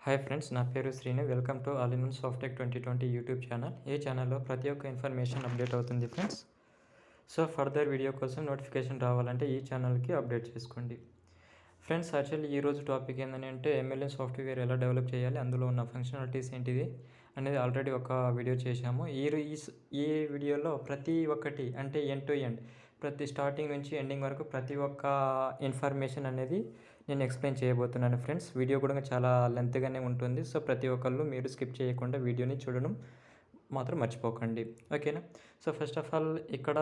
Hi friends, నా పేరు Srinu. Welcome to all in one Softek 2020 YouTube channel. ఈ ఛానల్‌లో ప్రతి ఒక్క ఇన్ఫర్మేషన్ అప్డేట్ అవుతుంది ఫ్రెండ్స్. సో ఫర్దర్ వీడియో కోసం నోటిఫికేషన్ రావాలంటే ఈ ఛానల్‌కి అప్డేట్ చేసుకోండి. ఫ్రెండ్స్, యాక్చువల్లీ ఈరోజు టాపిక్ ఏందని అంటే ఎంఎల్ఎం సాఫ్ట్వేర్ ఎలా డెవలప్ చేయాలి, అందులో ఉన్న ఫంక్షనాలిటీస్ ఏంటిది అనేది ఆల్రెడీ ఒక వీడియో చేశాము. ఈ వీడియోలో ప్రతి ఒక్కటి అంటే ఎండ్ టు ఎండ్ ప్రతి స్టార్టింగ్ నుంచి ఎండింగ్ వరకు ప్రతి ఒక్క ఇన్ఫర్మేషన్ అనేది నేను ఎక్స్ప్లెయిన్ చేయబోతున్నాను ఫ్రెండ్స్. వీడియో కూడా చాలా లెంత్గానే ఉంటుంది. సో ప్రతి ఒక్కళ్ళు మీరు స్కిప్ చేయకుండా వీడియోని చూడడం మాత్రం మర్చిపోకండి, ఓకేనా? సో ఫస్ట్ ఆఫ్ ఆల్ ఇక్కడ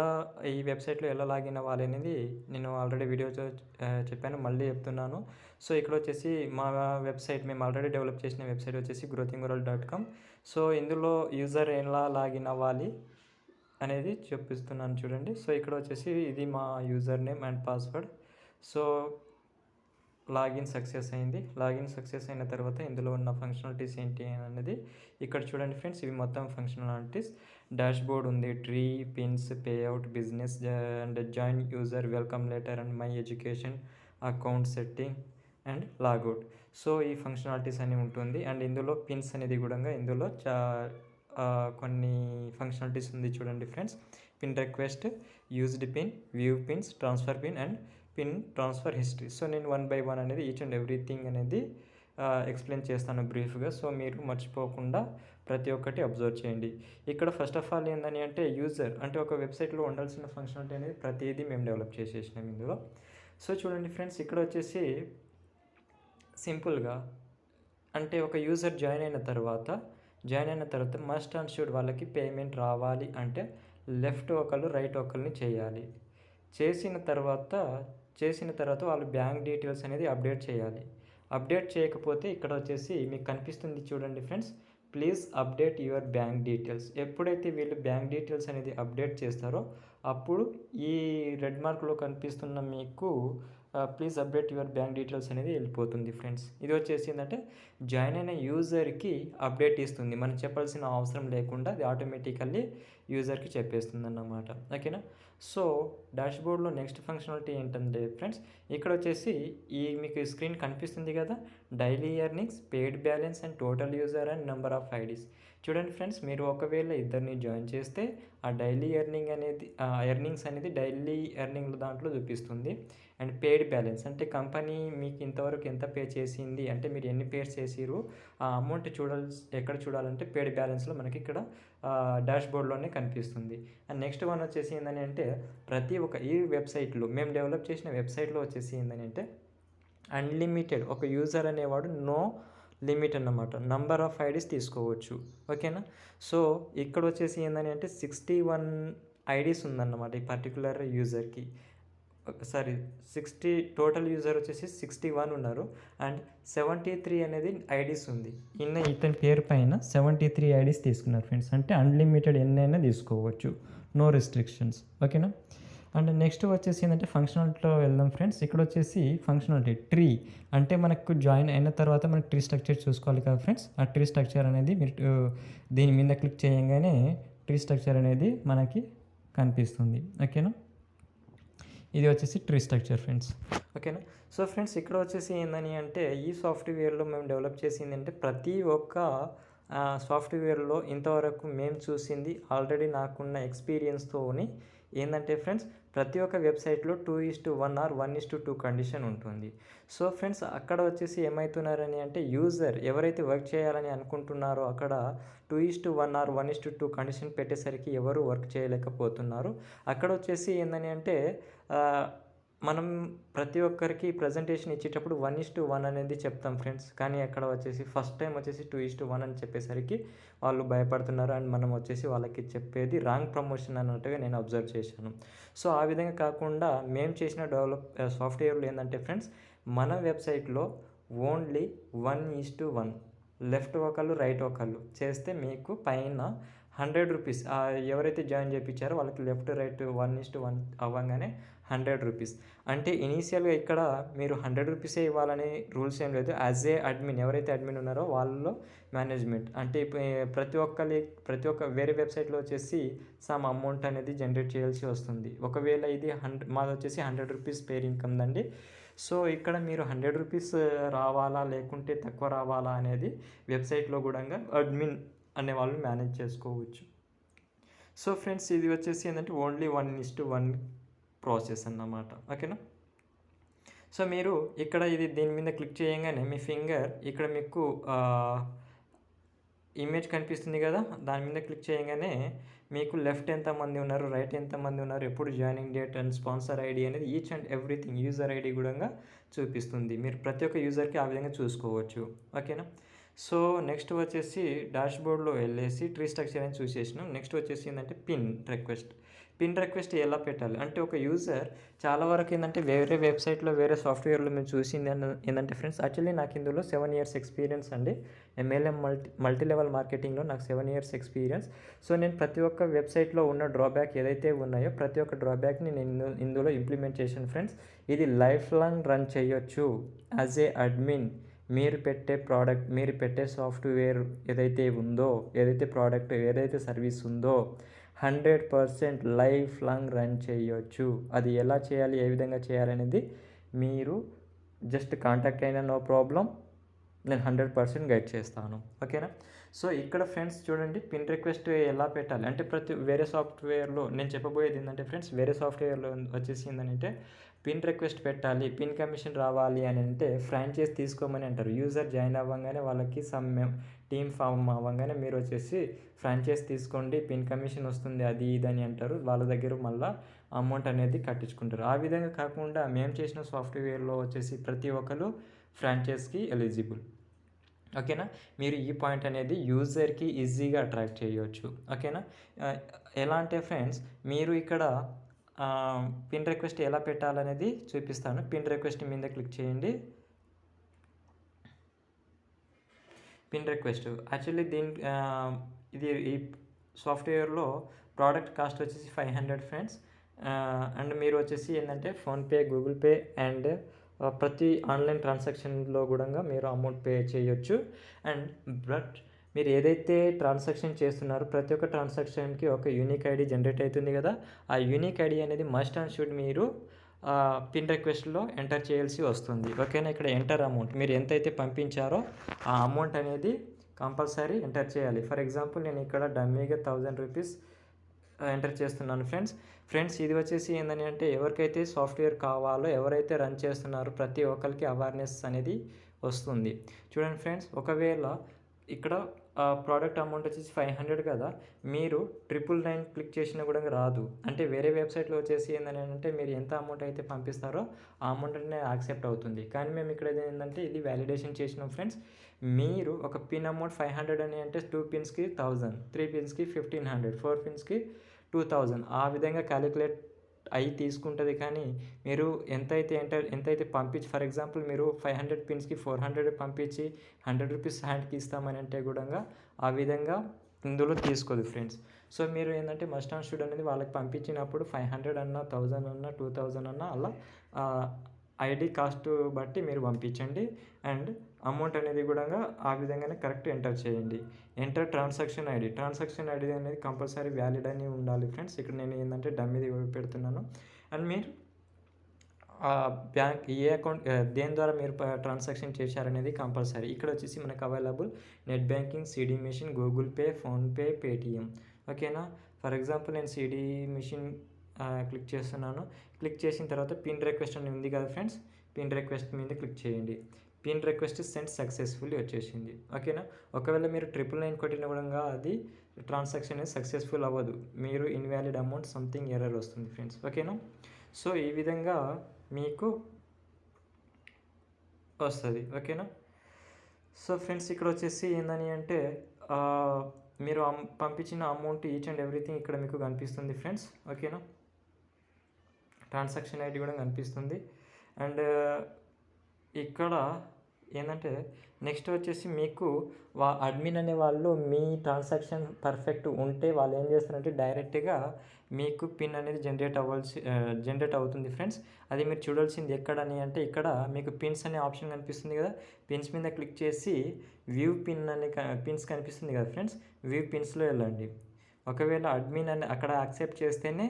ఈ వెబ్సైట్లో ఎలా లాగిన్ అవ్వాలి అనేది నేను ఆల్రెడీ వీడియో చెప్పాను, మళ్ళీ చెప్తున్నాను. సో ఇక్కడ వచ్చేసి మా వెబ్సైట్ మేము ఆల్రెడీ డెవలప్ చేసిన వెబ్సైట్ వచ్చేసి growthingworld.com. సో ఇందులో యూజర్ ఎలా లాగిన్ అవ్వాలి అనేది చూపిస్తున్నాను చూడండి. సో ఇక్కడ వచ్చేసి ఇది మా user name and password. So login success అయింది. లాగిన్ సక్సెస్ అయిన తర్వాత ఇందులో ఉన్న ఫంక్షనాలిటీస్ ఏంటి అనేది ఇక్కడ చూడండి ఫ్రెండ్స్. ఇవి మొత్తం ఫంక్షనాలిటీస్. డాష్ బోర్డ్ ఉంది, tree, pins, payout, business and join user, welcome letter and my education, account setting and logout. So ఈ ఫంక్షనాలిటీస్ అని ఉంటుంది. అండ్ ఇందులో పిన్స్ అనేది కూడా ఇందులో కొన్ని ఫంక్షనాలిటీస్ ఉంది చూడండి friends. Pin request, used pin, view pins, transfer pin and pin transfer history. So నేను 1 by 1 అనేది ఈచ్ అండ్ ఎవ్రీథింగ్ అనేది ఎక్స్ప్లెయిన్ చేస్తాను బ్రీఫ్గా. సో మీరు మర్చిపోకుండా ప్రతి ఒక్కటి అబ్జర్వ్ చేయండి. ఇక్కడ ఫస్ట్ ఆఫ్ ఆల్ ఏందని అంటే యూజర్ అంటే ఒక వెబ్సైట్లో ఉండాల్సిన ఫంక్షనాలిటీ అనేది ప్రతిదీ మేము డెవలప్ చేసేసినాం ఇందులో. సో చూడండి ఫ్రెండ్స్, ఇక్కడ వచ్చేసి సింపుల్గా అంటే ఒక యూజర్ జాయిన్ అయిన తర్వాత మస్ట్ అండ్ షుడ్ వాళ్ళకి పేమెంట్ రావాలి అంటే లెఫ్ట్ ఒకళ్ళు రైట్ ఒకరిని చేయాలి. చేసిన తర్వాత వాళ్ళు బ్యాంక్ డీటెయిల్స్ అనేది అప్డేట్ చేయాలి. అప్డేట్ చేయకపోతే ఇక్కడ వచ్చేసి మీకు కనిపిస్తుంది చూడండి friends, please update your bank details. ఎప్పుడైతే వీళ్ళు బ్యాంక్ డీటెయిల్స్ అనేది అప్డేట్ చేస్తారో అప్పుడు ఈ రెడ్ మార్క్లో కనిపిస్తున్న మీకు please update your bank details అనేది వెళ్ళిపోతుంది ఫ్రెండ్స్. ఇది వచ్చేసి ఏంటంటే జాయిన్ అయిన యూజర్కి అప్డేట్ ఇస్తుంది, మనం చెప్పాల్సిన అవసరం లేకుండా అది ఆటోమేటికల్లీ యూజర్కి చెప్పేస్తుంది అన్నమాట, ఓకేనా? సో డాష్బోర్డ్లో నెక్స్ట్ ఫంక్షనాలిటీ ఏంటంటే ఫ్రెండ్స్, ఇక్కడ వచ్చేసి మీకు స్క్రీన్ కనిపిస్తుంది కదా, daily earnings, paid balance and total user and number of IDs. చూడండి ఫ్రెండ్స్, మీరు ఒకవేళ ఇద్దరిని జాయిన్ చేస్తే ఆ డైలీ ఎర్నింగ్స్ అనేది డైలీ ఎర్నింగ్ దాంట్లో చూపిస్తుంది. అండ్ పెయిడ్ బ్యాలెన్స్ అంటే కంపెనీ మీకు ఇంతవరకు ఎంత పే చేసింది అంటే మీరు ఎన్ని పేస్ చేసిరు ఆ అమౌంట్ ఎక్కడ చూడాలంటే పెయిడ్ బ్యాలెన్స్లో మనకి ఇక్కడ డాష్బోర్డ్లోనే కనిపిస్తుంది. అండ్ నెక్స్ట్ వన్ వచ్చేసి ఏంటని అంటే ప్రతి ఒక్క ఈ వెబ్సైట్లో మేము డెవలప్ చేసిన వెబ్సైట్లో వచ్చేసి ఏంటని అంటే అన్లిమిటెడ్ ఒక యూజర్ అనేవాడు నో లిమిట్ అన్నమాట, నంబర్ ఆఫ్ ఐడీస్ తీసుకోవచ్చు, ఓకేనా? సో ఇక్కడ వచ్చేసి ఏంటని అంటే 61 ఐడీస్ ఉందన్నమాట ఈ పర్టికులర్ యూజర్కి. సారీ, టోటల్ యూజర్ వచ్చేసి 61 ఉన్నారు అండ్ 73 అనేది ఐడీస్ ఉంది. ఇతని పేరు పైన 73 ఐడీస్ తీసుకున్నారు ఫ్రెండ్స్. అంటే అన్లిమిటెడ్ ఎన్నైనా తీసుకోవచ్చు, నో రెస్ట్రిక్షన్స్, ఓకేనా? అండ్ నెక్స్ట్ వచ్చేసి ఏంటంటే ఫంక్షనాలిటీలో వెళ్దాం ఫ్రెండ్స్. ఇక్కడ వచ్చేసి ఫంక్షనాలిటీ ట్రీ అంటే మనకు జాయిన్ అయిన తర్వాత మనకు ట్రీ స్ట్రక్చర్ చూసుకోవాలి కదా ఫ్రెండ్స్. ఆ ట్రీ స్ట్రక్చర్ అనేది మీరు దీని మీద క్లిక్ చేయగానే ట్రీ స్ట్రక్చర్ అనేది మనకి కనిపిస్తుంది, ఓకేనా? ఇది వచ్చేసి ట్రీ స్ట్రక్చర్ ఫ్రెండ్స్, ఓకేనా? సో ఫ్రెండ్స్, ఇక్కడ వచ్చేసి ఏందని అంటే ఈ సాఫ్ట్వేర్లో మేము డెవలప్ చేసింది అంటే ప్రతి ఒక్క సాఫ్ట్వేర్లో ఇంతవరకు మేము చూసింది ఆల్రెడీ నాకున్న ఎక్స్పీరియన్స్తోని ఏంటంటే ఫ్రెండ్స్, ప్రతి ఒక్క వెబ్సైట్లో 2:1 ఆర్ 1:2 కండిషన్ ఉంటుంది. సో ఫ్రెండ్స్, అక్కడ వచ్చేసి ఏమవుతున్నారని అంటే యూజర్ ఎవరైతే వర్క్ చేయాలని అనుకుంటున్నారో అక్కడ 2:1 ఆర్ 1:2 కండిషన్ పెట్టేసరికి ఎవరు వర్క్ చేయలేకపోతున్నారు. అక్కడ వచ్చేసి ఏంటని అంటే మనం ప్రతి ఒక్కరికి ప్రజెంటేషన్ ఇచ్చేటప్పుడు 1:1 అనేది చెప్తాం ఫ్రెండ్స్. కానీ అక్కడ వచ్చేసి ఫస్ట్ టైం వచ్చేసి 2:1 అని చెప్పేసరికి వాళ్ళు భయపడుతున్నారు. అండ్ మనం వచ్చేసి వాళ్ళకి చెప్పేది రాంగ్ ప్రమోషన్ అన్నట్టుగా నేను అబ్జర్వ్ చేశాను. సో ఆ విధంగా కాకుండా మేము చేసిన సాఫ్ట్వేర్లో ఏంటంటే ఫ్రెండ్స్, మన వెబ్సైట్లో ఓన్లీ 1:1 లెఫ్ట్ ఒకళ్ళు రైట్ ఒకళ్ళు చేస్తే మీకు పైన రూ. 100 ఎవరైతే జాయిన్ చేయించారో వాళ్ళకి లెఫ్ట్ రైట్ 1:1 అవ్వగానే రూ. 100. అంటే ఇనీషియల్గా ఇక్కడ మీరు రూ. 100 ఇవ్వాలని రూల్స్ ఏం లేదు. యాజ్ ఏ అడ్మిన్ ఎవరైతే అడ్మిన్ ఉన్నారో వాళ్ళలో మేనేజ్మెంట్ అంటే ప్రతి ఒక్క వేరే వెబ్సైట్లో వచ్చేసి సమ్ అమౌంట్ అనేది జనరేట్ చేయాల్సి వస్తుంది. ఒకవేళ ఇది మాది వచ్చేసి రూ. 100 పేర్ ఇన్కమ్ అండి. సో ఇక్కడ మీరు రూ. 100 రావాలా లేకుంటే తక్కువ రావాలా అనేది వెబ్సైట్లో కూడా అడ్మిన్ అనే వాళ్ళు మేనేజ్ చేసుకోవచ్చు. సో ఫ్రెండ్స్ ఇది వచ్చేసి ఏంటంటే ఓన్లీ 1:1 ప్రాసెస్ అన్నమాట. ఓకేనా. సో మీరు ఇక్కడ దీని మీద క్లిక్ చేయగానే మీ ఫింగర్ ఇక్కడ మీకు ఇమేజ్ కనిపిస్తుంది కదా, దాని మీద క్లిక్ చేయగానే మీకు లెఫ్ట్ ఎంతమంది ఉన్నారు, రైట్ ఎంతమంది ఉన్నారు, ఎప్పుడు joining date and sponsor ID అనేది each and everything user ID కూడా చూపిస్తుంది. మీరు ప్రతి ఒక్క యూజర్కి ఆ విధంగా చూసుకోవచ్చు. ఓకేనా. సో నెక్స్ట్ వచ్చేసి డాష్బోర్డ్లో వెళ్ళేసి ట్రీ స్ట్రక్చర్ అని చూసేసినాం. నెక్స్ట్ వచ్చేసి ఏంటంటే పిన్ రిక్వెస్ట్ ఎలా పెట్టాలి అంటే ఒక యూజర్ చాలా వరకు ఏంటంటే వేరే వెబ్సైట్లో వేరే సాఫ్ట్వేర్లో మేము చూసింది ఏంటంటే ఫ్రెండ్స్, యాక్చువల్లీ నాకు ఇందులో 7 years ఎక్స్పీరియన్స్ అండి. MLM మల్టీ లెవెల్ మార్కెటింగ్లో నాకు 7 years ఎక్స్పీరియన్స్. సో నేను ప్రతి ఒక్క వెబ్సైట్లో ఉన్న డ్రాబ్యాక్ ఏదైతే ఉన్నాయో ప్రతి ఒక్క డ్రాబ్యాక్ని నేను ఇందులో ఇంప్లిమెంట్ చేశాను ఫ్రెండ్స్. ఇది లైఫ్ లాంగ్ రన్ చేయొచ్చు యాజ్ ఏ అడ్మిన్. మీరు పెట్టే సాఫ్ట్వేర్ ఏదైతే ఉందో, ఏదైతే ప్రోడక్ట్ ఏదైతే సర్వీస్ ఉందో 100% లైఫ్ లాంగ్ రన్ చేయొచ్చు. అది ఎలా చేయాలి, ఏ విధంగా చేయాలనేది మీరు జస్ట్ కాంటాక్ట్ అయినా నో ప్రాబ్లం, నేను 100% గైడ్ చేస్తాను. ఓకేనా. సో ఇక్కడ ఫ్రెండ్స్ చూడండి పిన్ రిక్వెస్ట్ ఎలా పెట్టాలి అంటే వేరే సాఫ్ట్వేర్లో నేను చెప్పబోయేది ఏంటంటే ఫ్రెండ్స్, వేరే సాఫ్ట్వేర్లో వచ్చేసి ఏంటంటే పిన్ రిక్వెస్ట్ పెట్టాలి, పిన్ కమిషన్ రావాలి అని అంటే ఫ్రాంచైజ్ తీసుకోమని అంటారు. యూజర్ జాయిన్ అవ్వగానే వాళ్ళకి టీమ్ ఫామ్ అవ్వగానే మీరు వచ్చేసి ఫ్రాంచైజ్ తీసుకోండి, పిన్ కమిషన్ వస్తుంది అది ఇదని అంటారు. వాళ్ళ దగ్గర మళ్ళీ అమౌంట్ అనేది కట్టించుకుంటారు. ఆ విధంగా కాకుండా మేము చేసిన సాఫ్ట్వేర్లో వచ్చేసి ప్రతి ఒక్కరు ఫ్రాంచైజ్కి ఎలిజిబుల్. ఓకేనా. మీరు ఈ పాయింట్ అనేది యూజర్కి ఈజీగా అట్రాక్ట్ చేయవచ్చు. ఓకేనా. ఎలా అంటే ఫ్రెండ్స్, మీరు ఇక్కడ పిన్ రిక్వెస్ట్ ఎలా పెట్టాలనేది చూపిస్తాను. పిన్ రిక్వెస్ట్ మీద క్లిక్ చేయండి. పిన్ రిక్వెస్ట్ యాక్చువల్లీ ఇది ఈ సాఫ్ట్వేర్లో ప్రోడక్ట్ కాస్ట్ వచ్చేసి 500 ఫ్రెండ్స్. అండ్ మీరు వచ్చేసి ఏంటంటే ఫోన్పే, గూగుల్ పే అండ్ ప్రతి ఆన్లైన్ ట్రాన్సాక్షన్లో కూడా మీరు అమౌంట్ పే చేయొచ్చు. బట్ మీరు ఏదైతే ట్రాన్సాక్షన్ చేస్తున్నారో ప్రతి ఒక్క ట్రాన్సాక్షన్కి ఒక యూనిక్ ఐడి జనరేట్ అవుతుంది కదా, ఆ యూనిక్ ఐడి అనేది మస్ట్ అండ్ షుడ్ మీరు పిన్ రిక్వెస్ట్లో ఎంటర్ చేయాల్సి వస్తుంది. ఓకేనా. ఇక్కడ ఎంటర్ అమౌంట్ మీరు ఎంతైతే పంపించారో ఆ అమౌంట్ అనేది కంపల్సరీ ఎంటర్ చేయాలి. ఫర్ ఎగ్జాంపుల్ నేను ఇక్కడ డమ్మీగా 1000 రూపీస్ ఎంటర్ చేస్తున్నాను ఫ్రెండ్స్. ఇది వచ్చేసి ఏంటని అంటే ఎవరికైతే సాఫ్ట్వేర్ కావాలో, ఎవరైతే రన్ చేస్తున్నారో ప్రతి ఒక్కరికి అవేర్నెస్ అనేది వస్తుంది. చూడండి ఫ్రెండ్స్, ఒకవేళ ఇక్కడ ప్రోడక్ట్ అమౌంట్ వచ్చేసి 500 కదా, మీరు 999 క్లిక్ చేసినా కూడా రాదు. అంటే వేరే వెబ్సైట్లో వచ్చేసి ఏంటని అంటే మీరు ఎంత అమౌంట్ అయితే పంపిస్తారో ఆ అమౌంట్ అనేది యాక్సెప్ట్ అవుతుంది. కానీ మేము ఇక్కడ ఏంటంటే ఇది వ్యాలిడేషన్ చేసినాం ఫ్రెండ్స్. మీరు ఒక పిన్ అమౌంట్ 500 అని అంటే 2 పిన్స్కి 1000, 3 పిన్స్కి 1500, 4 పిన్స్కి 2000 ఆ విధంగా క్యాలిక్యులేట్ అయి తీసుకుంటుంది. కానీ మీరు ఎంతైతే పంపించి ఫర్ ఎగ్జాంపుల్ మీరు 500 పిన్స్కి 400 పంపించి 100 రూపీస్ హ్యాండ్కి ఇస్తామని అంటే కూడా ఆ విధంగా ఇందులో తీసుకోదు ఫ్రెండ్స్. సో మీరు ఏంటంటే మస్ట్ అండ్ షుడ్ అనేది వాళ్ళకి పంపించినప్పుడు 500 అన్నా 1000 అన్నా 2000 అన్నా అలా ఐడి కాస్ట్ బట్టి మీరు పంపించండి. అండ్ అమౌంట్ అనేది కూడా ఆ విధంగానే కరెక్ట్ ఎంటర్ చేయండి. ఎంటర్ ట్రాన్సాక్షన్ ఐడి అనేది కంపల్సరీ వ్యాలిడ్ అని ఉండాలి ఫ్రెండ్స్. ఇక్కడ నేను ఏంటంటే డమ్మీది పెడుతున్నాను. అండ్ మీరు బ్యాంక్ ఏ అకౌంట్ దేని ద్వారా మీరు ట్రాన్సాక్షన్ చేశారనేది కంపల్సరీ. ఇక్కడ వచ్చేసి మనకు available net banking, CD machine, Google Pay, PhonePe, Paytm. ఓకేనా. ఫర్ ఎగ్జాంపుల్ నేను సిడి మెషిన్ క్లిక్ చేస్తున్నాను. క్లిక్ చేసిన తర్వాత పిన్ రిక్వెస్ట్ అని ఉంది కదా ఫ్రెండ్స్, పిన్ రిక్వెస్ట్ మీద క్లిక్ చేయండి. పిన్ రిక్వెస్ట్ సెండ్ సక్సెస్ఫుల్లీ వచ్చేసింది. ఓకేనా. ఒకవేళ మీరు 999 కొట్టిన కూడా అది ట్రాన్సాక్షన్ అనేది సక్సెస్ఫుల్ అవ్వదు, మీరు ఇన్వాలిడ్ అమౌంట్ సంథింగ్ ఎర్రర్ వస్తుంది ఫ్రెండ్స్. ఓకేనా. సో ఈ విధంగా మీకు వస్తుంది. ఓకేనా. సో ఫ్రెండ్స్ ఇక్కడ వచ్చేసి ఏందని అంటే మీరు పంపించిన అమౌంట్ ఈచ్ అండ్ ఎవ్రీథింగ్ ఇక్కడ మీకు కనిపిస్తుంది ఫ్రెండ్స్. ఓకేనా. ట్రాన్సాక్షన్ ఐడి కూడా కనిపిస్తుంది. అండ్ ఇక్కడ ఏంటంటే నెక్స్ట్ వచ్చేసి మీకు అడ్మిన్ అనే వాళ్ళు మీ ట్రాన్సాక్షన్ పర్ఫెక్ట్ ఉంటే వాళ్ళు ఏం చేస్తారంటే డైరెక్ట్గా మీకు పిన్ అనేది జనరేట్ అవుతుంది ఫ్రెండ్స్. అది మీరు చూడాల్సింది ఎక్కడని అంటే ఇక్కడ మీకు పిన్స్ అనే ఆప్షన్ కనిపిస్తుంది కదా, పిన్స్ మీద క్లిక్ చేసి వ్యూ పిన్ అనే పిన్స్ కనిపిస్తుంది కదా ఫ్రెండ్స్, వ్యూ పిన్స్లో వెళ్ళండి. ఒకవేళ అడ్మిన్ అని అక్కడ యాక్సెప్ట్ చేస్తేనే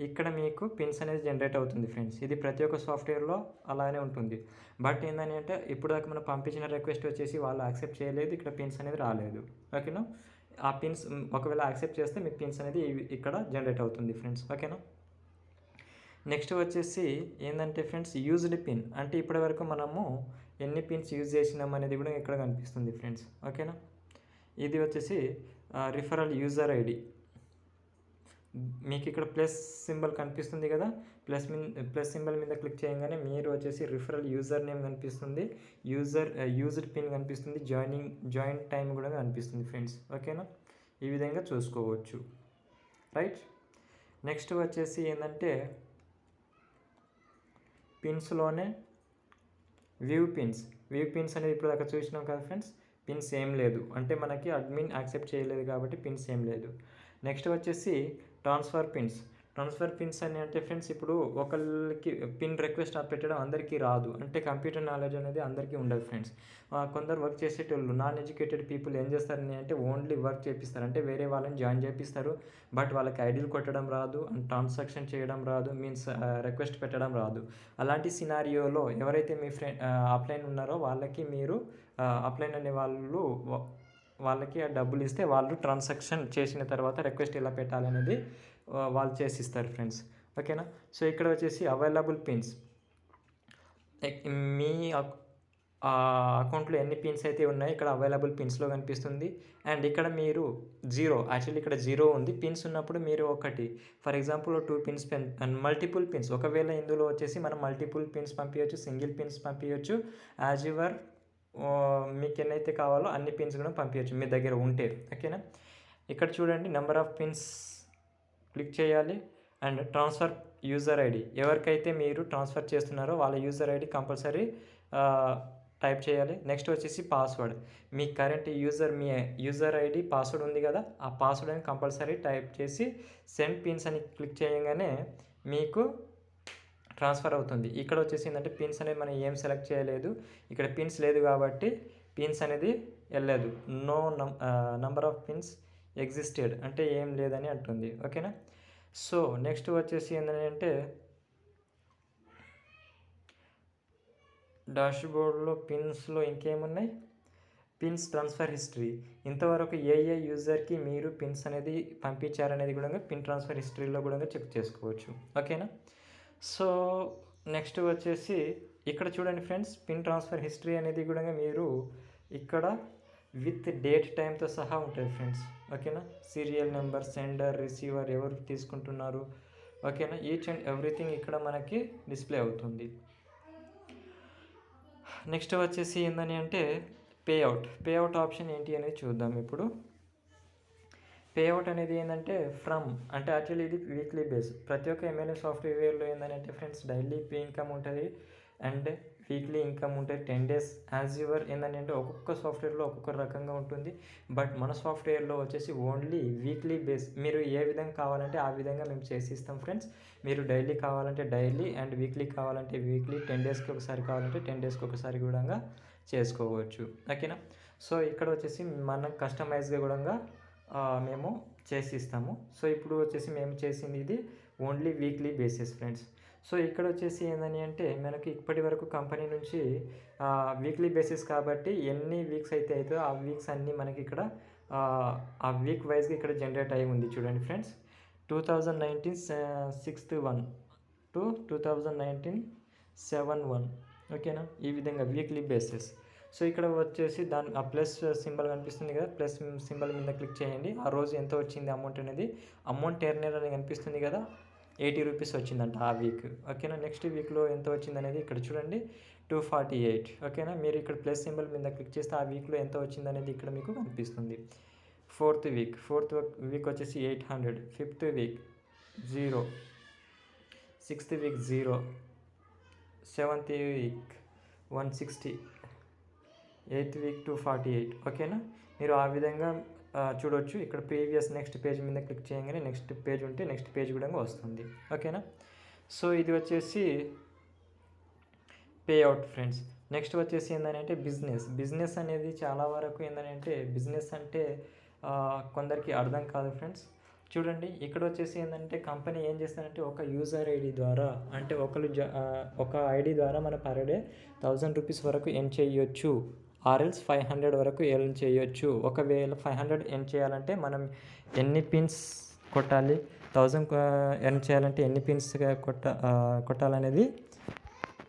ఇక్కడ మీకు పిన్స్ అనేది జనరేట్ అవుతుంది ఫ్రెండ్స్. ఇది ప్రతి ఒక్క సాఫ్ట్వేర్లో అలానే ఉంటుంది. బట్ ఏంటని అంటే ఇప్పుడు దాకా మనం పంపించిన రిక్వెస్ట్ వచ్చేసి వాళ్ళు యాక్సెప్ట్ చేయలేదు, ఇక్కడ పిన్స్ అనేది రాలేదు. ఓకేనా, ఆ పిన్స్ ఒకవేళ యాక్సెప్ట్ చేస్తే మీకు పిన్స్ అనేది ఇక్కడ జనరేట్ అవుతుంది ఫ్రెండ్స్. ఓకేనా, నెక్స్ట్ వచ్చేసి ఏంటంటే ఫ్రెండ్స్ యూజ్డ్ పిన్ అంటే ఇప్పటివరకు మనము ఎన్ని పిన్స్ యూజ్ చేసినాం అనేది కూడా ఇక్కడ కనిపిస్తుంది ఫ్రెండ్స్. ఓకేనా, ఇది వచ్చేసి రిఫరల్ యూజర్ ఐడి. మీకు ఇక్కడ ప్లస్ సింబల్ కనిపిస్తుంది కదా, ప్లస్ సింబల్ మీద క్లిక్ చేయగానే మీరు వచ్చేసి రిఫరల్ యూజర్ నేమ్ కనిపిస్తుంది, యూజ్డ్ పిన్ కనిపిస్తుంది, జాయిన్ టైం కూడా కనిపిస్తుంది ఫ్రెండ్స్. ఓకేనా, ఈ విధంగా చూసుకోవచ్చు. రైట్, నెక్స్ట్ వచ్చేసి ఏంటంటే పిన్స్లోనే వ్యూ పిన్స్ అనేది ఇప్పుడు దాకా చూసినాం కదా ఫ్రెండ్స్. పిన్స్ ఏం లేదు అంటే మనకి అడ్మిన్ యాక్సెప్ట్ చేయలేదు కాబట్టి పిన్స్ ఏం లేదు. నెక్స్ట్ వచ్చేసి ట్రాన్స్ఫర్ పిన్స్ అని అంటే ఫ్రెండ్స్ ఇప్పుడు ఒకళ్ళకి పిన్ రిక్వెస్ట్ పెట్టడం అందరికీ రాదు, అంటే కంప్యూటర్ నాలెడ్జ్ అనేది అందరికీ ఉండదు ఫ్రెండ్స్. కొందరు వర్క్ చేసేటోళ్ళు నాన్ ఎడ్యుకేటెడ్ పీపుల్ ఏం చేస్తారని అంటే ఓన్లీ వర్క్ చేపిస్తారు, అంటే వేరే వాళ్ళని జాయిన్ చేపిస్తారు. బట్ వాళ్ళకి ఐడీలు కొట్టడం రాదు అండ్ ట్రాన్సాక్షన్ చేయడం రాదు, మీన్స్ రిక్వెస్ట్ పెట్టడం రాదు. అలాంటి సినారియోలో ఎవరైతే మీ ఫ్రెండ్ అప్లైన్ ఉన్నారో వాళ్ళకి మీరు అప్లైన్ అనే వాళ్ళకి ఆ డబ్బులు ఇస్తే వాళ్ళు ట్రాన్సాక్షన్ చేసిన తర్వాత రిక్వెస్ట్ ఎలా పెట్టాలనేది వాళ్ళు చేసిస్తారు ఫ్రెండ్స్. ఓకేనా, సో ఇక్కడ వచ్చేసి అవైలబుల్ పిన్స్ మీ అకౌంట్లో ఎన్ని పిన్స్ అయితే ఉన్నాయో ఇక్కడ అవైలబుల్ పిన్స్లో కనిపిస్తుంది. అండ్ ఇక్కడ మీరు యాక్చువల్లీ ఇక్కడ 0 ఉంది. పిన్స్ ఉన్నప్పుడు మీరు ఒకటి for example 2 pins and multiple pins, ఒకవేళ ఇందులో వచ్చేసి మనం మల్టిపుల్ పిన్స్ పంపించవచ్చు, సింగిల్ పిన్స్ పంపించవచ్చు, యాజ్ యువర్ మీకు ఎన్నైతే కావాలో అన్ని పిన్స్ కూడా పంపించవచ్చు మీ దగ్గర ఉంటే. ఓకేనా, ఇక్కడ చూడండి నెంబర్ ఆఫ్ పిన్స్ క్లిక్ చేయాలి అండ్ ట్రాన్స్ఫర్ యూజర్ ఐడి, ఎవరికైతే మీరు ట్రాన్స్ఫర్ చేస్తున్నారో వాళ్ళ యూజర్ ఐడి కంపల్సరీ టైప్ చేయాలి. నెక్స్ట్ వచ్చేసి పాస్వర్డ్, మీ కరెంట్ మీ యూజర్ ఐడి పాస్వర్డ్ ఉంది కదా, ఆ పాస్వర్డ్ అని కంపల్సరీ టైప్ చేసి సెండ్ పిన్స్ అని క్లిక్ చేయగానే మీకు ట్రాన్స్ఫర్ అవుతుంది. ఇక్కడ వచ్చేసి ఏంటంటే పిన్స్ అనేది మనం ఏం సెలెక్ట్ చేయలేదు, ఇక్కడ పిన్స్ లేదు కాబట్టి పిన్స్ అనేది వెళ్ళలేదు. No number of pins existed అంటే ఏం లేదని అంటుంది. ఓకేనా, సో నెక్స్ట్ వచ్చేసి ఏంటంటే డాష్బోర్డ్లో పిన్స్లో ఇంకేమున్నాయి, పిన్స్ ట్రాన్స్ఫర్ హిస్టరీ, ఇంతవరకు ఏ యూజర్కి మీరు పిన్స్ అనేది పంపించారనేది కూడా పిన్ ట్రాన్స్ఫర్ హిస్టరీలో కూడా చెక్ చేసుకోవచ్చు. ఓకేనా, సో నెక్స్ట్ వచ్చేసి ఇక్కడ చూడండి ఫ్రెండ్స్, పిన్ ట్రాన్స్ఫర్ హిస్టరీ అనేది కూడా మీరు ఇక్కడ విత్ డేట్ టైంతో సహా ఉంటుంది ఫ్రెండ్స్. ఓకేనా, సీరియల్ నెంబర్, సెండర్, రిసీవర్, ఎవరు తీసుకుంటున్నారు, ఓకేనా, ఈచ్ అండ్ ఎవ్రీథింగ్ ఇక్కడ మనకి డిస్ప్లే అవుతుంది. నెక్స్ట్ వచ్చేసి ఏందని అంటే పేఅవుట్ ఆప్షన్ ఏంటి అనేది చూద్దాం. ఇప్పుడు పేఅవుట్ అనేది ఏంటంటే అంటే యాక్చువల్లీ ఇది వీక్లీ బేస్. ప్రతి ఒక్క ఎంఎల్ఏ సాఫ్ట్వేర్లో ఏంటంటే ఫ్రెండ్స్ డైలీ పే ఇన్కమ్ ఉంటుంది అండ్ వీక్లీ ఇన్కమ్ ఉంటుంది 10 days యాజ్ యువర్. ఏంటంటే ఒక్కొక్క సాఫ్ట్వేర్లో ఒక్కొక్క రకంగా ఉంటుంది. బట్ మన సాఫ్ట్వేర్లో వచ్చేసి ఓన్లీ వీక్లీ బేస్, మీరు ఏ విధంగా కావాలంటే ఆ విధంగా మేము చేసి ఇస్తాం ఫ్రెండ్స్. మీరు డైలీ కావాలంటే డైలీ అండ్ వీక్లీ కావాలంటే వీక్లీ, 10 daysకి ఒకసారి కావాలంటే 10 daysకి ఒకసారి కూడా చేసుకోవచ్చు. ఓకేనా, సో ఇక్కడ వచ్చేసి మనం కస్టమైజ్గా కూడా మేము చేసి ఇస్తాము. సో ఇప్పుడు వచ్చేసి మేము చేసింది ఇది only weekly basis friends. So ఇక్కడ వచ్చేసి ఏంటని అంటే మనకి ఇప్పటి వరకు కంపెనీ నుంచి వీక్లీ బేసిస్ కాబట్టి ఎన్ని వీక్స్ అయితే అవుతుందో ఆ వీక్స్ అన్నీ మనకి ఇక్కడ ఆ వీక్ వైజ్గా ఇక్కడ జనరేట్ అయ్యి ఉంది. చూడండి ఫ్రెండ్స్, 2019 6/1 to 2019 7/1. ఓకేనా, ఈ విధంగా వీక్లీ బేసిస్. సో ఇక్కడ వచ్చేసి ఆ ప్లస్ సింబల్ కనిపిస్తుంది కదా, ప్లస్ సింబల్ మీద క్లిక్ చేయండి. ఆ రోజు ఎంత వచ్చింది అమౌంట్ అనేది, అమౌంట్ ఎర్నర్ అని కనిపిస్తుంది కదా, 80 rupees వచ్చిందంట ఆ వీక్. ఓకేనా, నెక్స్ట్ వీక్లో ఎంత వచ్చింది అనేది ఇక్కడ చూడండి 248. ఓకేనా, మీరు ఇక్కడ ప్లస్ సింబల్ మీద క్లిక్ చేస్తే ఆ వీక్లో ఎంత వచ్చింది అనేది ఇక్కడ మీకు కనిపిస్తుంది. ఫోర్త్ వీక్ వచ్చేసి 800, 5th week 0, 6th week 0, 7th week 160, 8th week to 48. ఓకేనా, మీరు ఆ విధంగా చూడొచ్చు. ఇక్కడ ప్రీవియస్ నెక్స్ట్ పేజ్ మీద క్లిక్ చేయగానే నెక్స్ట్ పేజ్ ఉంటే నెక్స్ట్ పేజ్ కూడా వస్తుంది. ఓకేనా, సో ఇది వచ్చేసి పే అవుట్ ఫ్రెండ్స్. నెక్స్ట్ వచ్చేసి ఏంటంటే బిజినెస్ అనేది చాలా వరకు ఏంటంటే బిజినెస్ అంటే కొందరికి అర్థం కాదు ఫ్రెండ్స్. చూడండి, ఇక్కడ వచ్చేసి ఏంటంటే కంపెనీ ఏం చేస్తారంటే ఒక యూజర్ ఐడి ద్వారా, అంటే ఒక ఐడి ద్వారా మన పర్ డే 1000 రూపీస్ వరకు ఎర్న్ చేయొచ్చు, ఆర్ఎల్స్ 500 వరకు ఎర్న్ చేయొచ్చు. ఒకవేళ 500 ఎర్న్ చేయాలంటే మనం ఎన్ని పిన్స్ కొట్టాలి, 1000 ఎర్న్ చేయాలంటే ఎన్ని పిన్స్ కొట్టాలనేది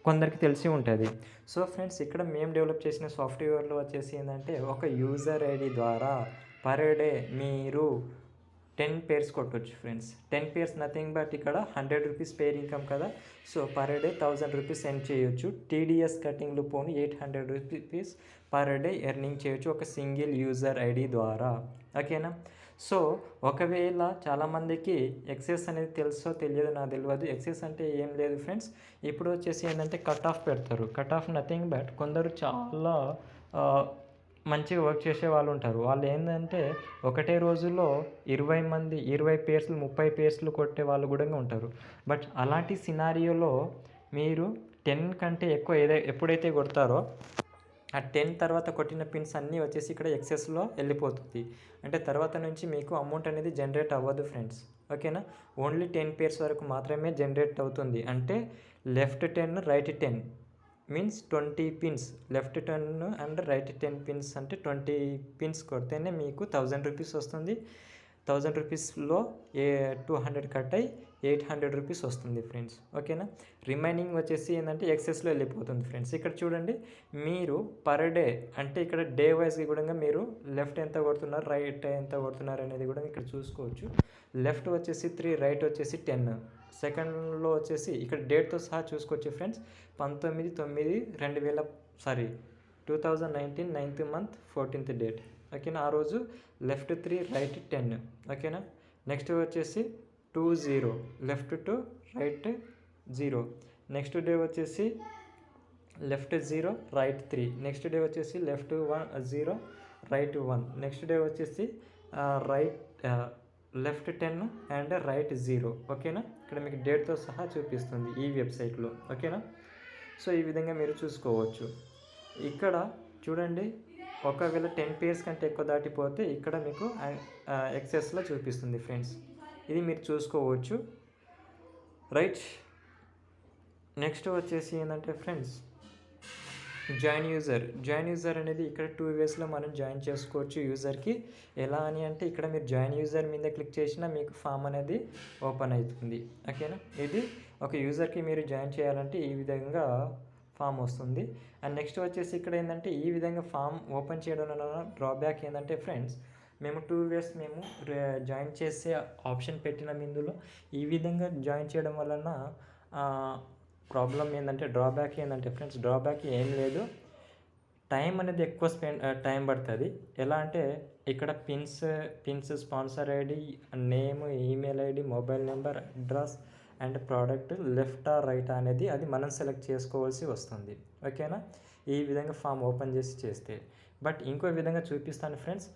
కొందరికి తెలిసి ఉంటుంది. సో ఫ్రెండ్స్, ఇక్కడ మేము డెవలప్ చేసిన సాఫ్ట్వేర్లో వచ్చేసి ఏంటంటే ఒక యూజర్ ఐడి ద్వారా పర్ డే మీరు 10 పేర్స్ కొట్టవచ్చు ఫ్రెండ్స్. 10 పేర్స్ నథింగ్ బట్ ఇక్కడ 100 రూపీస్ పేర్ ఇన్కమ్ కదా. So per day 1000 rupees earn చేయొచ్చు. టీడీఎస్ కటింగ్లు పోను 800 రూపీస్ పర్ డే ఎర్నింగ్ చేయొచ్చు ఒక సింగిల్ యూజర్ ఐడి ద్వారా. ఓకేనా, సో ఒకవేళ చాలామందికి ఎక్సెస్ అనేది తెలుసో తెలియదు, నాకు తెలియదు. ఎక్సెస్ అంటే ఏం లేదు ఫ్రెండ్స్, ఇప్పుడు వచ్చేసి ఏంటంటే కట్ ఆఫ్ పెడతారు. కట్ ఆఫ్ నథింగ్ బట్ కొందరు చాలా మంచిగా వర్క్ చేసే వాళ్ళు ఉంటారు. వాళ్ళు ఏంటంటే ఒకటే రోజులో 20 పేర్స్లు 30 పేర్స్లు కొట్టే వాళ్ళు కూడా ఉంటారు. బట్ అలాంటి సినారియోలో మీరు 10 కంటే ఎక్కువ ఎప్పుడైతే కొడతారో ఆ 10 తర్వాత కొట్టిన పిన్స్ అన్నీ వచ్చేసి ఇక్కడ ఎక్సెస్లో వెళ్ళిపోతుంది. అంటే తర్వాత నుంచి మీకు అమౌంట్ అనేది జనరేట్ అవ్వదు ఫ్రెండ్స్. ఓకేనా, ఓన్లీ 10 పేర్స్ వరకు మాత్రమే జనరేట్ అవుతుంది. అంటే left 10 right 10 means 20 pins. Left 10 and right 10 pins అంటే 20 పిన్స్ కొడితేనే మీకు 1000 రూపీస్ వస్తుంది. 1000 రూపీస్లో 200 కట్ అయ్యి 800 రూపీస్ వస్తుంది ఫ్రెండ్స్. ఓకేనా, రిమైనింగ్ వచ్చేసి ఏంటంటే ఎక్సెస్లో వెళ్ళిపోతుంది ఫ్రెండ్స్. ఇక్కడ చూడండి, మీరు పర్ డే అంటే ఇక్కడ డే వైజ్గా కూడా మీరు లెఫ్ట్ ఎంత కొడుతున్నారు, రైట్ ఎంత కొడుతున్నారు అనేది కూడా ఇక్కడ చూసుకోవచ్చు. లెఫ్ట్ వచ్చేసి 3, రైట్ వచ్చేసి 10. సెకండ్లో వచ్చేసి ఇక్కడ డేట్తో సహా చూసుకోవచ్చు friends. 2019 9th month 14th date. ఓకేనా, ఆ రోజు లెఫ్ట్ 3 రైట్ 10. ఓకేనా, నెక్స్ట్ వచ్చేసి 20 లెఫ్ట్ 2 రైట్ 0. నెక్స్ట్ డే వచ్చేసి లెఫ్ట్ 0 రైట్ 3. నెక్స్ట్ డే వచ్చేసి లెఫ్ట్ 0 రైట్ 1. నెక్స్ట్ డే వచ్చేసి లెఫ్ట్ 10 అండ్ రైట్ 0. ఓకేనా, ఇక్కడ మీకు డేట్తో సహా చూపిస్తుంది ఈ వెబ్సైట్లో. ఓకేనా, సో ఈ విధంగా మీరు చూసుకోవచ్చు. ఇక్కడ చూడండి, ఒకవేళ 10 పేర్స్ కంటే ఎక్కువ దాటిపోతే ఇక్కడ మీకు ఎక్సెస్లో చూపిస్తుంది ఫ్రెండ్స్. ఇది మీరు చూసుకోవచ్చు. రైట్, నెక్స్ట్ వచ్చేసి ఏంటంటే ఫ్రెండ్స్ జాయిన్ యూజర్ అనేది ఇక్కడ 2 వేస్లో మనం జాయిన్ చేసుకోవచ్చు యూజర్కి. ఎలా అని అంటే ఇక్కడ మీరు జాయిన్ యూజర్ మీద క్లిక్ చేసినా మీకు ఫామ్ అనేది ఓపెన్ అవుతుంది. ఓకేనా, ఇది ఒక యూజర్కి మీరు జాయిన్ చేయాలంటే ఈ విధంగా ఫామ్ వస్తుంది. అండ్ నెక్స్ట్ వచ్చేసి ఇక్కడ ఏంటంటే ఈ విధంగా ఫామ్ ఓపెన్ చేయడం వలన డ్రాబ్యాక్ ఏంటంటే ఫ్రెండ్స్, మేము 2 వేస్ మేము జాయిన్ చేసే ఆప్షన్ పెట్టినాం ఇందులో. ఈ విధంగా జాయిన్ చేయడం వలన ప్రాబ్లం ఏంటంటే డ్రాబ్యాక్ ఏంటంటే ఫ్రెండ్స్, డ్రాబ్యాక్ ఏం లేదు, టైం అనేది ఎక్కువ టైం పడుతుంది. ఎలా అంటే ఇక్కడ pins sponsor ID, name, email ID, mobile number, address and product left or right అనేది అది మనం సెలెక్ట్ చేసుకోవాల్సి వస్తుంది. ఓకేనా, ఈ విధంగా ఫామ్ ఓపెన్ చేస్తే. బట్ ఇంకో విధంగా చూపిస్తాను ఫ్రెండ్స్.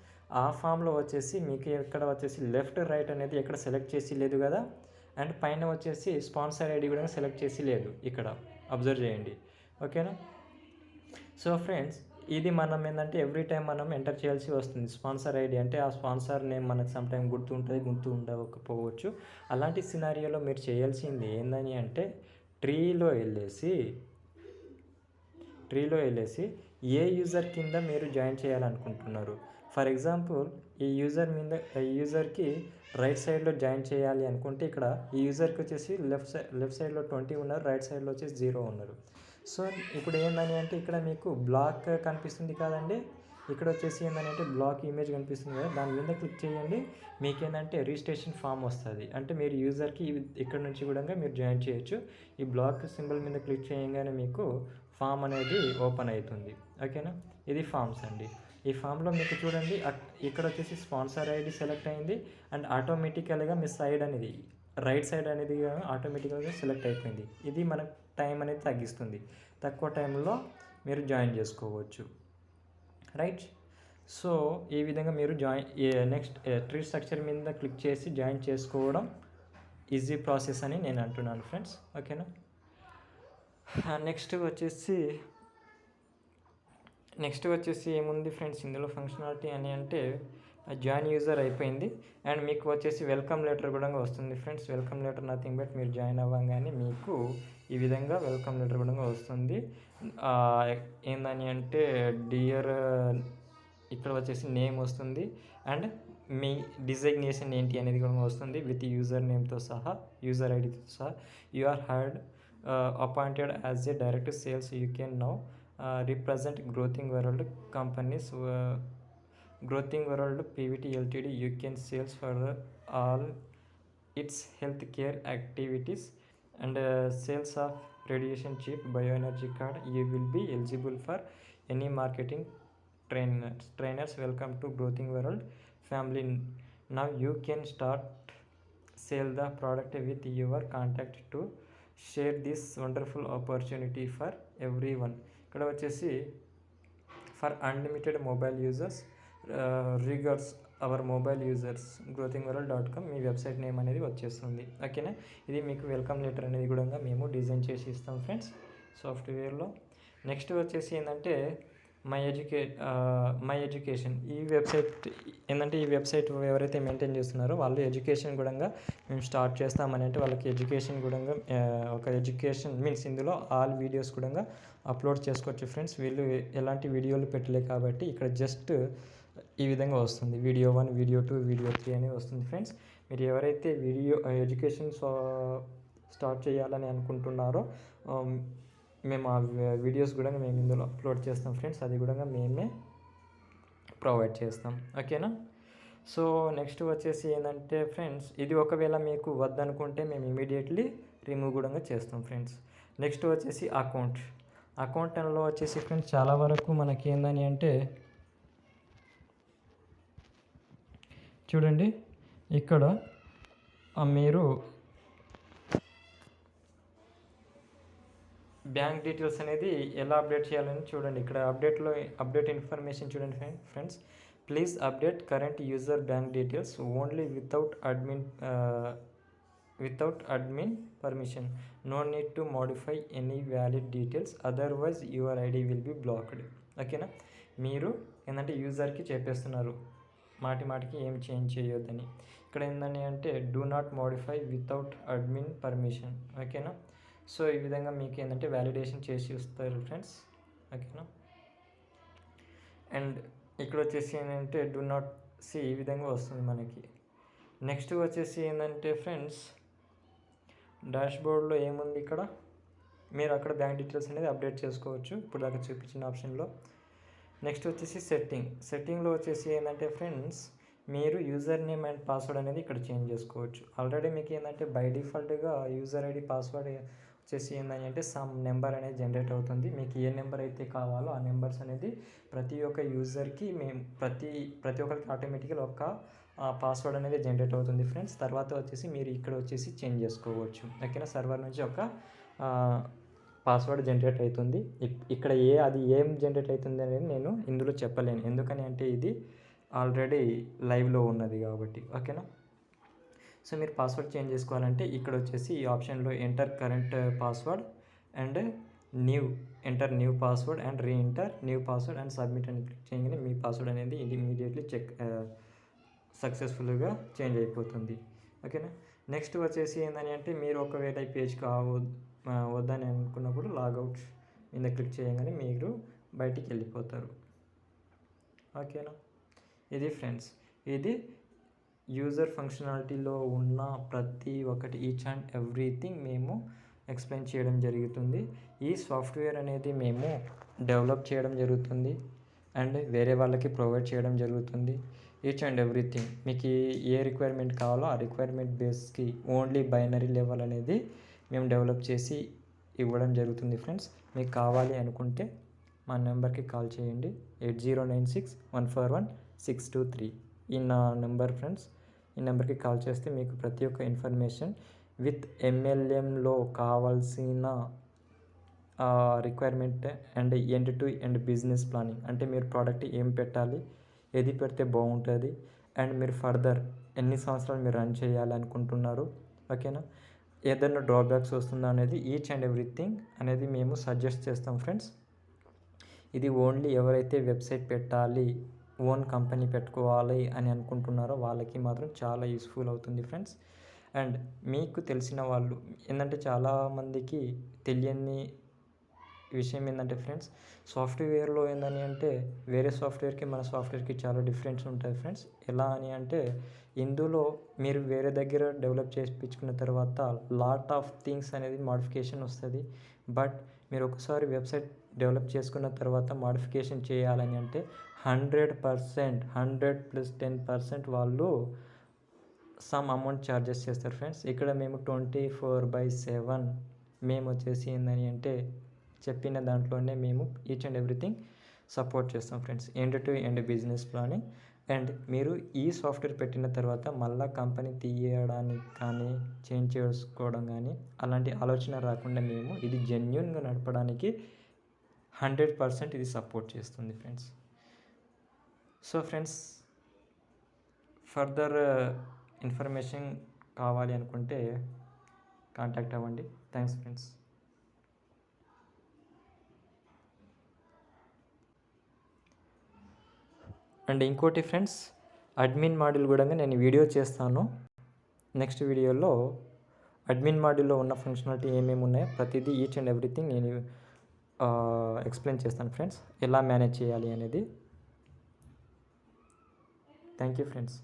ఆ ఫామ్లో వచ్చేసి మీకు ఎక్కడ వచ్చేసి లెఫ్ట్ రైట్ అనేది ఎక్కడ సెలెక్ట్ చేసి లేదు కదా. అండ్ పైన వచ్చేసి స్పాన్సర్ ఐడి కూడా సెలెక్ట్ చేసి లేదు, ఇక్కడ అబ్జర్వ్ చేయండి. ఓకేనా, సో ఫ్రెండ్స్ ఇది మనం ఏంటంటే ఎవ్రీ టైం మనం ఎంటర్ చేయాల్సి వస్తుంది. స్పాన్సర్ ఐడి అంటే ఆ స్పాన్సర్ నేమ్ మనకు సమ్ టైం గుర్తు ఉండకపోవచ్చు. అలాంటి సినారియోలో మీరు చేయాల్సింది ఏందని అంటే ట్రీలో వెళ్ళేసి ఏ యూజర్ కింద మీరు జాయిన్ చేయాలనుకుంటున్నారు. ఫర్ ఎగ్జాంపుల్ ఈ యూజర్కి రైట్ సైడ్లో జాయిన్ చేయాలి అనుకుంటే ఇక్కడ ఈ యూజర్కి వచ్చేసి లెఫ్ట్ సైడ్లో 20 ఉన్నారు, రైట్ సైడ్లో వచ్చేసి 0 ఉన్నారు. సో ఇప్పుడు ఏందని అంటే ఇక్కడ మీకు బ్లాక్ కనిపిస్తుంది కదండి, ఇక్కడ వచ్చేసి ఏంటని అంటే బ్లాక్ ఇమేజ్ కనిపిస్తుంది కదా, దాని మీద క్లిక్ చేయండి. మీకు ఏంటంటే రిజిస్ట్రేషన్ ఫామ్ వస్తుంది. అంటే మీరు యూజర్కి ఇక్కడ నుంచి కూడా మీరు జాయిన్ చేయొచ్చు. ఈ బ్లాక్ సింబల్ మీద క్లిక్ చేయగానే మీకు ఫామ్ అనేది ఓపెన్ అవుతుంది. ఓకేనా, ఇది ఫామ్స్ అండి. ఈ ఫామ్లో మీకు చూడండి ఇక్కడ వచ్చేసి స్పాన్సర్ ఐడి సెలెక్ట్ అయింది అండ్ ఆటోమేటికల్గా మీ సైడ్ అనేది రైట్ సైడ్ అనేది ఆటోమేటిక్గా సెలెక్ట్ అయిపోయింది. ఇది మనకు టైం అనేది తగ్గిస్తుంది. తక్కువ టైంలో మీరు జాయిన్ చేసుకోవచ్చు. రైట్. సో ఈ విధంగా మీరు నెక్స్ట్ ట్రీ స్ట్రక్చర్ మీద క్లిక్ చేసి జాయిన్ చేసుకోవడం ఈజీ ప్రాసెస్ అని నేను అంటున్నాను ఫ్రెండ్స్. ఓకేనా. నెక్స్ట్ వచ్చేసి ఏముంది ఫ్రెండ్స్ ఇందులో ఫంక్షనాలిటీ అని అంటే జాయిన్ యూజర్ అయిపోయింది. అండ్ మీకు వచ్చేసి వెల్కమ్ లెటర్ కూడా వస్తుంది friends. Welcome letter nothing but మీరు జాయిన్ అవ్వగానే మీకు ఈ విధంగా వెల్కమ్ లెటర్ కూడా వస్తుంది. ఏందని అంటే డియర్ ఇక్కడ వచ్చేసి నేమ్ వస్తుంది అండ్ మీ డిజైగ్నేషన్ ఏంటి అనేది కూడా వస్తుంది విత్ యూజర్ నేమ్తో సహా, యూజర్ ఐడితో సహా. You are heard appointed as a direct sales. You can now represent Growthing World companies, Growthing World PVT Ltd. You can sales for all its healthcare activities and sales of radiation chip bioenergy card. You will be eligible for any marketing trainers. Welcome to Growthing World family. Now you can start sell the product with your contact to share this wonderful opportunity for everyone. ఇక్కడ వచ్చేసి for unlimited mobile users regards our mobile users growthingworld.com మీ website name అనేది వచ్చేస్తుంది. ఓకేనా. ఇది మీకు welcome letter అనేది కూడా మేము డిజైన్ చేసి ఇస్తాం ఫ్రెండ్స్ సాఫ్ట్వేర్లో. నెక్స్ట్ వచ్చేసి ఏంటంటే మై ఎడ్యుకేషన్. ఈ వెబ్సైట్ ఏంటంటే ఈ వెబ్సైట్ ఎవరైతే మెయింటైన్ చేస్తున్నారో వాళ్ళు ఎడ్యుకేషన్ కూడా మేము స్టార్ట్ చేస్తామని అంటే వాళ్ళకి ఎడ్యుకేషన్ కూడా ఒక ఎడ్యుకేషన్ మీన్స్ ఇందులో ఆల్ వీడియోస్ కూడా అప్లోడ్ చేసుకోవచ్చు ఫ్రెండ్స్. వీళ్ళు ఎలాంటి వీడియోలు పెట్టలే కాబట్టి ఇక్కడ జస్ట్ ఈ విధంగా వస్తుంది. వీడియో 1, వీడియో 2, వీడియో 3 అని వస్తుంది ఫ్రెండ్స్. మీరు ఎవరైతే ఎడ్యుకేషన్ స్టార్ట్ చేయాలని అనుకుంటున్నారో మేము ఆ వీడియోస్ కూడా మేము ఇందులో అప్లోడ్ చేస్తాం ఫ్రెండ్స్. అది కూడా మేమే ప్రొవైడ్ చేస్తాం. ఓకేనా. సో నెక్స్ట్ వచ్చేసి ఏంటంటే ఫ్రెండ్స్ ఇది ఒకవేళ మీకు వద్దనుకుంటే మేము ఇమీడియట్లీ రిమూవ్ కూడా చేస్తాం ఫ్రెండ్స్. నెక్స్ట్ వచ్చేసి అకౌంట్లో వచ్చేసి ఫ్రెండ్స్ చాలా వరకు మనకి ఏందని అంటే చూడండి ఇక్కడ మీరు బ్యాంక్ డీటెయిల్స్ అనేది ఎలా అప్డేట్ చేయాలని చూడండి. ఇక్కడ అప్డేట్ ఇన్ఫర్మేషన్ చూడండి friends. Please update current user bank details only without admin permission. No need to modify any valid details otherwise your ID will be blocked. ఓకేనా. మీరు ఏంటంటే యూజర్కి చెప్పేస్తున్నారు మాటికి ఏం చేంజ్ చేయొద్దని. ఇక్కడ ఏంటని అంటే do not modify without admin permission. ఓకేనా. సో ఈ విధంగా మీకు ఏంటంటే వ్యాలిడేషన్ చేసి ఇస్తారు ఫ్రెండ్స్. ఓకేనా. అండ్ ఇక్కడ వచ్చేసి ఏంటంటే డూ నాట్ సి ఈ విధంగా వస్తుంది మనకి. నెక్స్ట్ వచ్చేసి ఏంటంటే ఫ్రెండ్స్ డాష్బోర్డ్లో ఏముంది ఇక్కడ మీరు అక్కడ బ్యాంక్ డీటెయిల్స్ అనేది అప్డేట్ చేసుకోవచ్చు ఇప్పుడు దాకా చూపించిన ఆప్షన్లో. నెక్స్ట్ వచ్చేసి సెట్టింగ్లో వచ్చేసి ఏంటంటే ఫ్రెండ్స్ మీరు యూజర్ నేమ్ అండ్ పాస్వర్డ్ అనేది ఇక్కడ చేంజ్ చేసుకోవచ్చు. ఆల్రెడీ మీకు ఏంటంటే బై డిఫాల్ట్గా యూజర్ ఐడి పాస్వర్డ్ వచ్చేసి ఏంటంటే అంటే సమ్ నెంబర్ అనేది జనరేట్ అవుతుంది. మీకు ఏ నెంబర్ అయితే కావాలో ఆ నెంబర్స్ అనేది ప్రతి ఒక్క యూజర్కి మేము ప్రతి ఒక్కరికి ఆటోమేటిక్గా ఒక పాస్వర్డ్ అనేది జనరేట్ అవుతుంది ఫ్రెండ్స్. తర్వాత వచ్చేసి మీరు ఇక్కడ వచ్చేసి చేంజ్ చేసుకోవచ్చు. ఓకేనా. సర్వర్ నుంచి ఒక పాస్వర్డ్ జనరేట్ అవుతుంది. ఇక్కడ అది ఏం జనరేట్ అవుతుంది అనేది నేను ఇందులో చెప్పలేను, ఎందుకని అంటే ఇది ఆల్రెడీ లైవ్లో ఉన్నది కాబట్టి. ఓకేనా. సో మీరు పాస్వర్డ్ చేంజ్ చేసుకోవాలంటే ఇక్కడ వచ్చేసి ఈ ఆప్షన్లో enter current password and enter new password and re-enter new password and submit అని క్లిక్ చేయగానే మీ పాస్వర్డ్ అనేది ఇమీడియట్లీ సక్సెస్ఫుల్గా చేంజ్ అయిపోతుంది. ఓకేనా. నెక్స్ట్ వచ్చేసి ఏంటని అంటే మీరు ఒకవేళ ఈ పేజ్ వద్దని అనుకున్నప్పుడు లాగౌట్ మీద క్లిక్ చేయగానే మీరు బయటికి వెళ్ళిపోతారు. ఓకేనా. ఇది ఫ్రెండ్స్ ఇది యూజర్ ఫంక్షనాలిటీలో ఉన్న ప్రతి ఒక్కటి ఈచ్ అండ్ ఎవ్రీథింగ్ మేము ఎక్స్ప్లెయిన్ చేయడం జరుగుతుంది. ఈ సాఫ్ట్వేర్ అనేది మేము డెవలప్ చేయడం జరుగుతుంది అండ్ వేరే వాళ్ళకి ప్రొవైడ్ చేయడం జరుగుతుంది. ఈచ్ అండ్ ఎవ్రీథింగ్ మీకు ఏ రిక్వైర్మెంట్ కావాలో ఆ రిక్వైర్మెంట్ బేస్కి ఓన్లీ బైనరీ లెవెల్ అనేది మేము డెవలప్ చేసి ఇవ్వడం జరుగుతుంది ఫ్రెండ్స్. మీకు కావాలి అనుకుంటే మా నెంబర్కి కాల్ చేయండి 8096141623 ఈ నా నెంబర్ ఫ్రెండ్స్. ఈ నెంబర్కి కాల్ చేస్తే మీకు ప్రతి ఒక్క ఇన్ఫర్మేషన్ విత్ MLMలో కావాల్సిన requirement and end to end business planning, అంటే మీరు ప్రోడక్ట్ ఏం పెట్టాలి, ఏది పెడితే బాగుంటుంది, అండ్ మీరు ఫర్దర్ ఎన్ని సంవత్సరాలు మీరు రన్ చేయాలి అనుకుంటున్నారు, ఓకేనా, ఏదైనా డ్రాబ్యాక్స్ వస్తుందా అనేది ఈచ్ అండ్ ఎవ్రీథింగ్ అనేది మేము సజెస్ట్ చేస్తాం ఫ్రెండ్స్. ఇది ఓన్లీ ఎవరైతే వెబ్సైట్ పెట్టాలి, ఓన్ కంపెనీ పెట్టుకోవాలి అని అనుకుంటున్నారో వాళ్ళకి మాత్రం చాలా యూస్ఫుల్ అవుతుంది ఫ్రెండ్స్. అండ్ మీకు తెలిసిన వాళ్ళు ఏంటంటే, చాలామందికి తెలియని విషయం ఏంటంటే ఫ్రెండ్స్, సాఫ్ట్వేర్లో ఏందని అంటే వేరే సాఫ్ట్వేర్కి మన సాఫ్ట్వేర్కి చాలా డిఫరెన్స్ ఉంటుంది ఫ్రెండ్స్. ఎలా అని అంటే, ఇందులో మీరు వేరే దగ్గర డెవలప్ చేయించుకున్న తర్వాత లాట్ ఆఫ్ థింగ్స్ అనేది మాడిఫికేషన్ వస్తుంది. బట్ మీరు ఒకసారి వెబ్సైట్ డెవలప్ చేసుకున్న తర్వాత మాడిఫికేషన్ చేయాలని అంటే 100%, 100+10% వాళ్ళు సమ్ అమౌంట్ ఛార్జెస్ చేస్తారు ఫ్రెండ్స్. ఇక్కడ మేము 24/7 మేము వచ్చేసి ఏందని అంటే చెప్పిన దాంట్లోనే మేము ఈచ్ అండ్ ఎవ్రీథింగ్ సపోర్ట్ చేస్తాం friends. End to end business planning. And మీరు ఈ సాఫ్ట్వేర్ పెట్టిన తర్వాత మళ్ళీ కంపెనీ తీయడానికి కానీ చేంజ్ చేసుకోవడం కానీ అలాంటి ఆలోచన రాకుండా మేము ఇది జెన్యున్గా నడపడానికి 100% ఇది సపోర్ట్ చేస్తుంది friends. So friends, further information కావాలి అనుకుంటే కాంటాక్ట్ అవ్వండి. Thanks friends. అండ్ ఇంకోటి ఫ్రెండ్స్, అడ్మిన్ మాడ్యూల్ కూడా నేను వీడియో చేస్తాను. నెక్స్ట్ వీడియోలో అడ్మిన్ మాడ్యూల్లో ఉన్న ఫంక్షనాలిటీ ఏమేమి ఉన్నాయో ప్రతిదీ ఈచ్ అండ్ ఎవ్రీథింగ్ నేను ఎక్స్ప్లెయిన్ చేస్తాను ఫ్రెండ్స్, ఎలా మేనేజ్ చేయాలి అనేది. Thank you friends.